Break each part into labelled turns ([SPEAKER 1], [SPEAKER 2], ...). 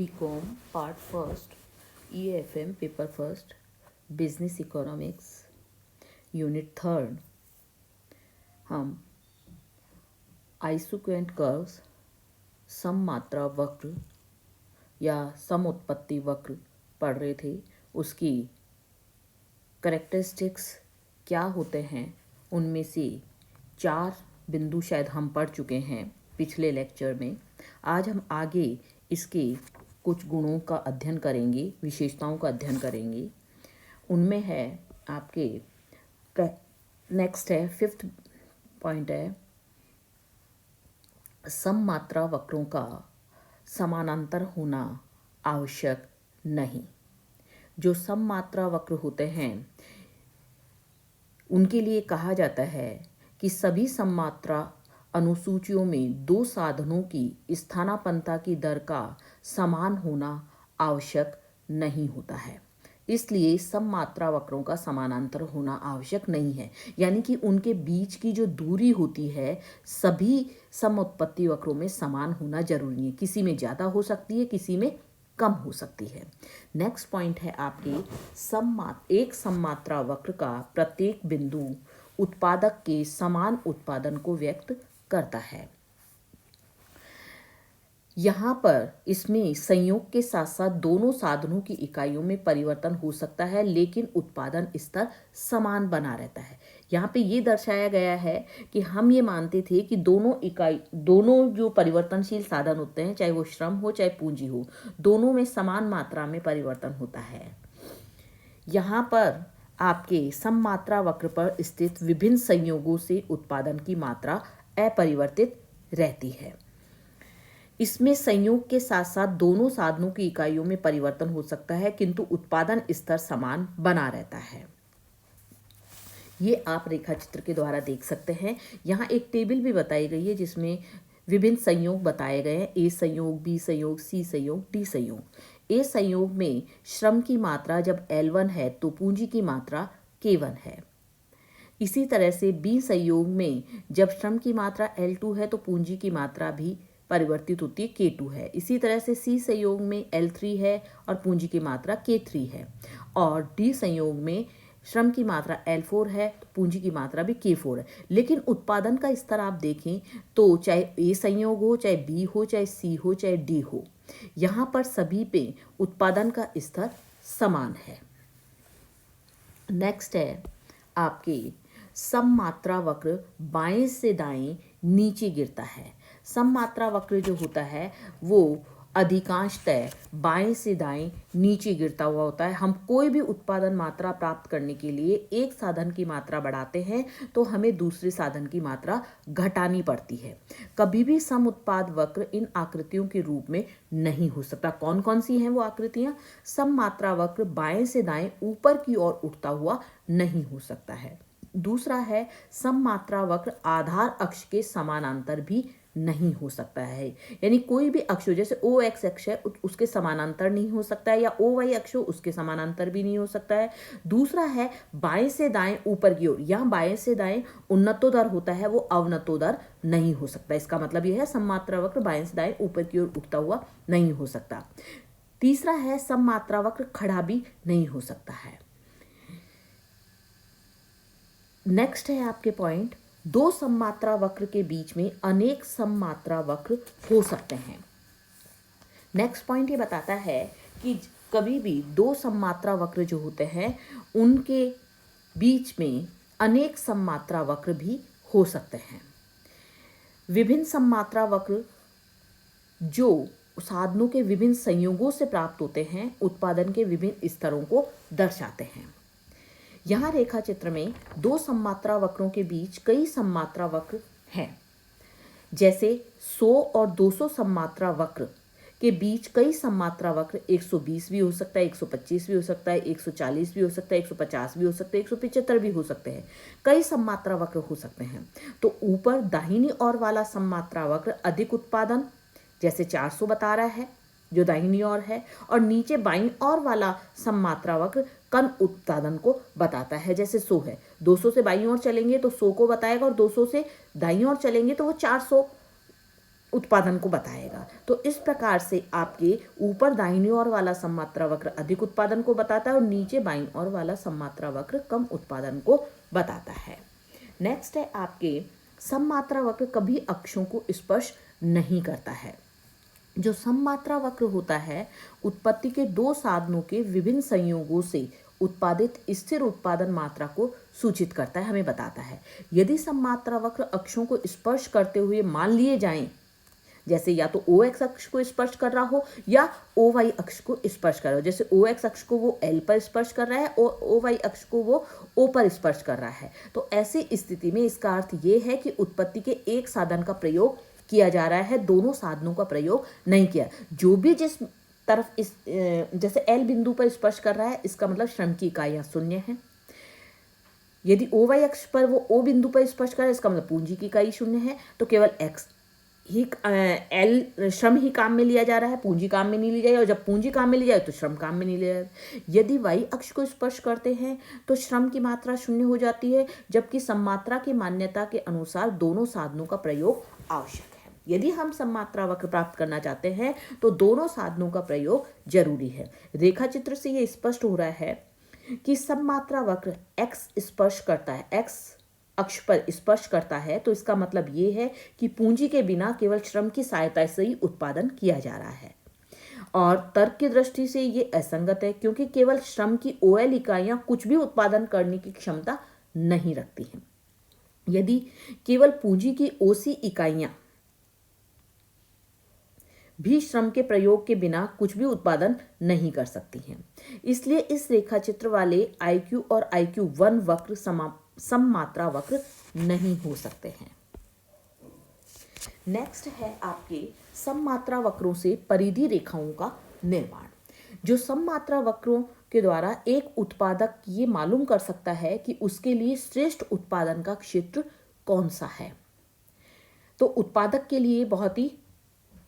[SPEAKER 1] BCom part first EFM paper first business economics unit third हम isoquant curves सममात्रा वक्र या समुत्पत्ति वक्र पढ़ रहे थे। उसकी करेक्टरिस्टिक्स क्या होते हैं उनमें से 4 बिंदु शायद हम पढ़ चुके हैं पिछले लेक्चर में। आज हम आगे इसके कुछ गुणों का अध्ययन करेंगे, विशेषताओं का अध्ययन करेंगे। उनमें है आपके नेक्स्ट है 5th पॉइंट है सममात्रा वक्रों का समानांतर होना आवश्यक नहीं। जो सममात्रा वक्र होते हैं उनके लिए कहा जाता है कि सभी सममात्रा अनुसूचियों में 2 साधनों की स्थानापन्नता की दर का समान होना आवश्यक नहीं होता है। इसलिए सममात्रा वक्रों का समानांतर होना आवश्यक नहीं है, यानी कि उनके बीच की जो दूरी होती है सभी समुत्पत्ति वक्रों में समान होना जरूरी है। किसी में ज़्यादा हो सकती है, किसी में कम हो सकती है। नेक्स्ट पॉइंट है आपके एक सममात्रा वक्र का प्रत्येक बिंदु उत्पादक के समान उत्पादन को व्यक्त करता है। यहाँ पर इसमें संयोग के साथ साथ दोनों साधनों की इकाइयों में परिवर्तन हो सकता है, लेकिन उत्पादन स्तर समान बना रहता है। यहाँ पे ये दर्शाया गया है कि हम ये मानते थे कि दोनों जो परिवर्तनशील साधन होते हैं, चाहे वो श्रम हो चाहे पूंजी हो, दोनों में समान मात्रा में परिवर्तन होता है। यहाँ पर आपके सममात्रा वक्र पर स्थित विभिन्न संयोगों से उत्पादन की मात्रा अपरिवर्तित रहती है। इसमें संयोग के साथ साथ दोनों साधनों की इकाइयों में परिवर्तन हो सकता है, किंतु उत्पादन स्तर समान बना रहता है। ये आप रेखा चित्र के द्वारा देख सकते हैं। यहाँ एक टेबल भी बताई गई है जिसमें विभिन्न संयोग बताए गए हैं। ए संयोग, बी संयोग, सी संयोग, डी संयोग। ए संयोग में श्रम की मात्रा जब L1 है तो पूंजी की मात्रा K1 है। इसी तरह से बी संयोग में जब श्रम की मात्रा L2 है तो पूंजी की मात्रा भी परिवर्तित होती है, K2 है। इसी तरह से सी संयोग में L3 है और पूंजी की मात्रा K3 है। और डी संयोग में श्रम की मात्रा L4 है तो पूंजी की मात्रा भी K4 है। लेकिन उत्पादन का स्तर आप देखें तो चाहे ए संयोग हो, चाहे बी हो, चाहे सी हो, चाहे डी हो, यहाँ पर सभी पे उत्पादन का स्तर समान है। नेक्स्ट है आपके सममात्रा वक्र बाएं से दाएं नीचे गिरता है। सममात्रा वक्र जो होता है वो अधिकांशतः बाएं से दाएं नीचे गिरता हुआ होता है। हम कोई भी उत्पादन मात्रा प्राप्त करने के लिए एक साधन की मात्रा बढ़ाते हैं तो हमें दूसरे साधन की मात्रा घटानी पड़ती है। कभी भी सम उत्पाद वक्र इन आकृतियों के रूप में नहीं हो सकता। कौन कौन सी हैं वो आकृतियां? सममात्रा वक्र बाएं से दाएं ऊपर की ओर उठता हुआ नहीं हो सकता है। दूसरा है सममात्रा वक्र आधार अक्ष के समानांतर भी नहीं हो सकता है, यानी कोई भी अक्ष हो, जैसे ओ एक्स अक्ष है उसके समानांतर नहीं हो सकता है, या ओ वाई अक्ष हो उसके समानांतर भी नहीं हो सकता है। दूसरा है बाएं से दाएं ऊपर की ओर, यहाँ बाएं से दाएं उन्नतोदर होता है, वो अवनतोदर नहीं हो सकता। इसका मतलब यह है सममात्रा वक्र बाएं से दाएं ऊपर की ओर उठता हुआ नहीं हो सकता। तीसरा है सममात्रा वक्र खड़ा भी नहीं हो सकता है। नेक्स्ट है आपके पॉइंट, 2 सममात्रा वक्र के बीच में अनेक सममात्रा वक्र हो सकते हैं। नेक्स्ट पॉइंट ये बताता है कि कभी भी 2 सममात्रा वक्र जो होते हैं उनके बीच में अनेक सममात्रा वक्र भी हो सकते हैं। विभिन्न सममात्रा वक्र जो साधनों के विभिन्न संयोगों से प्राप्त होते हैं उत्पादन के विभिन्न स्तरों को दर्शाते हैं। यहाँ रेखा चित्र में 2 सममात्रा वक्रों के बीच कई सममात्रा वक्र हैं। जैसे 100 और 200 सममात्रा वक्र के बीच कई सममात्रा वक्र 120 भी हो सकता है, 125 भी हो सकता है, 140 भी हो सकता है, 150 भी हो सकता है, 175 भी हो सकते हैं। कई सममात्रा वक्र हो सकते हैं। तो ऊपर दाहिनी ओर वाला सममात्रा वक्र अधिक उत्पादन, जैसे 400 बता रहा है जो दाहिनी ओर है, और नीचे बाईं ओर वाला सममात्रा वक्र कम उत्पादन को बताता है, जैसे 100 है। 200 से बाईं ओर चलेंगे तो 100 को बताएगा, और 200 से दाईं ओर चलेंगे तो वो 400 उत्पादन को बताएगा। तो इस प्रकार से आपके ऊपर दाहिनी ओर वाला सममात्रा वक्र अधिक उत्पादन को बताता है और नीचे बाईं ओर वाला सममात्रा वक्र कम उत्पादन को बताता है। नेक्स्ट है आपके सममात्रा वक्र कभी अक्षों को स्पर्श नहीं करता है। जो सममात्रा वक्र होता है उत्पत्ति के दो साधनों के विभिन्न संयोगों से उत्पादित स्थिर उत्पादन मात्रा को सूचित करता है, हमें बताता है। यदि सममात्रा वक्र अक्षों को स्पर्श करते हुए मान लिए जाएं, जैसे या तो ओ एक्स अक्ष को स्पर्श कर रहा हो या ओ वाई अक्ष को स्पर्श कर रहा हो, जैसे ओ एक्स अक्ष को वो एल पर स्पर्श कर रहा है और ओ वाई अक्ष को वो ओ पर स्पर्श कर रहा है, तो ऐसी स्थिति में इसका अर्थ ये है कि उत्पत्ति के एक साधन का प्रयोग किया जा रहा है, दोनों साधनों का प्रयोग नहीं किया। जो भी जिस तरफ इस जैसे एल बिंदु पर स्पर्श कर रहा है, इसका मतलब श्रम की इकाइयां शून्य है। यदि ओ वाई अक्ष पर वो ओ बिंदु पर स्पर्श कर रहा है, इसका मतलब पूंजी की इकाई शून्य है। तो केवल एक्स ही एल श्रम ही काम में लिया जा रहा है, पूंजी काम में नहीं ली जाएगी, और जब पूंजी काम में ली जाए तो श्रम काम में नहीं लिया जाए। यदि वाई अक्ष को स्पर्श करते हैं तो श्रम की मात्रा शून्य हो जाती है, जबकि सममात्रा की मान्यता के अनुसार दोनों साधनों का प्रयोग आवश्यक है। यदि हम सममात्रा वक्र प्राप्त करना चाहते हैं तो दोनों साधनों का प्रयोग जरूरी है। रेखा चित्र से ये स्पष्ट हो रहा है कि सममात्रा वक्र एक्स स्पर्श करता है, एक्स अक्ष पर स्पर्श करता है, तो इसका मतलब ये है कि पूंजी के बिना केवल श्रम की सहायता से ही उत्पादन किया जा रहा है। और तर्क की दृष्टि से ये असंगत है, क्योंकि केवल श्रम की ओएल इकाइयां कुछ भी उत्पादन करने की क्षमता नहीं रखती हैं। यदि केवल पूंजी की ओसी इकाइयां भी श्रम के प्रयोग के बिना कुछ भी उत्पादन नहीं कर सकती हैं। इसलिए इस रेखा चित्र वाले IQ और IQ1 वक्र सममात्रा वक्र नहीं हो सकते हैं। नेक्स्ट है आपके सममात्रा वक्रों से परिधि रेखाओं का निर्माण। जो सममात्रा वक्रों के द्वारा एक उत्पादक ये मालूम कर सकता है कि उसके लिए श्रेष्ठ उत्पादन का क्षेत्र कौन सा है। तो उत्पादक के लिए बहुत ही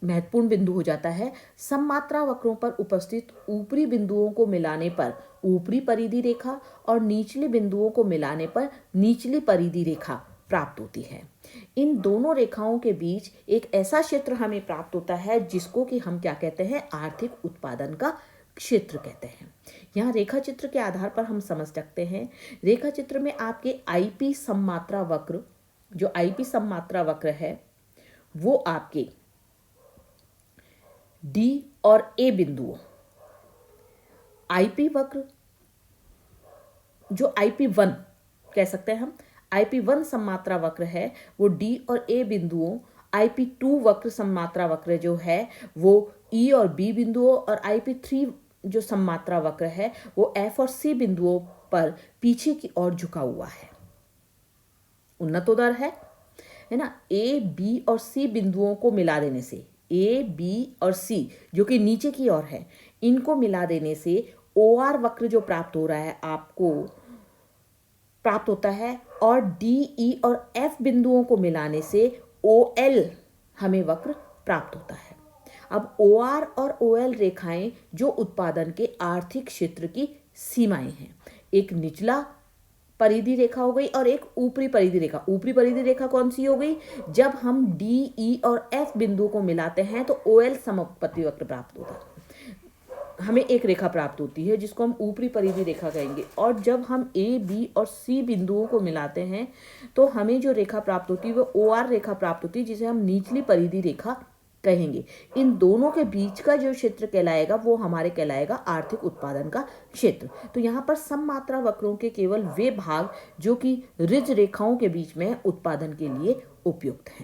[SPEAKER 1] महत्वपूर्ण बिंदु हो जाता है। सममात्रा वक्रों पर उपस्थित ऊपरी बिंदुओं को मिलाने पर ऊपरी परिधि रेखा और निचले बिंदुओं को मिलाने पर निचली परिधि रेखा प्राप्त होती है। इन दोनों रेखाओं के बीच एक ऐसा क्षेत्र हमें प्राप्त होता है जिसको कि हम क्या कहते हैं, आर्थिक उत्पादन का क्षेत्र कहते हैं। यहाँ रेखा चित्र के आधार पर हम समझ सकते हैं। रेखा चित्र में आपके आईपी सममात्रा वक्र, जो आईपी सममात्रा वक्र है वो आपके डी और ए बिंदुओं, आईपी वक्र जो IP1 कह सकते हैं हम, IP1 सममात्रा वक्र है वो डी और ए बिंदुओं, IP2 वक्र सममात्रा वक्र जो है वो ई और बी बिंदुओं, और IP3 जो सममात्रा वक्र है वो एफ और सी बिंदुओं पर पीछे की ओर झुका हुआ है, उन्नतोदर है ना। ए बी और सी बिंदुओं को मिला देने से, ए बी और सी जो कि नीचे की ओर है, इनको मिला देने से OR वक्र जो प्राप्त हो रहा है आपको प्राप्त होता है, और डी ई और एफ बिंदुओं को मिलाने से OL हमें वक्र प्राप्त होता है। अब OR और OL रेखाएं जो उत्पादन के आर्थिक क्षेत्र की सीमाएं हैं। एक निचला परिधि रेखा हो गई और एक ऊपरी परिधि रेखा। ऊपरी परिधि रेखा कौन सी हो गई, जब हम डी ई और एफ बिंदु को मिलाते हैं तो OL समोत्पत्ति वक्र प्राप्त होता है, हमें एक रेखा प्राप्त होती है जिसको हम ऊपरी परिधि रेखा कहेंगे। और जब हम ए बी और सी बिंदुओं को मिलाते हैं तो हमें जो रेखा प्राप्त होती है वो OR रेखा प्राप्त होती है, जिसे हम निचली परिधि रेखा कहेंगे। इन दोनों के बीच का जो क्षेत्र कहलाएगा वो हमारे कहलाएगा आर्थिक उत्पादन का क्षेत्र। तो यहाँ पर सममात्रा वक्रों के केवल वे भाग जो कि ऋज रेखाओं के बीच में उत्पादन के लिए उपयुक्त हैं।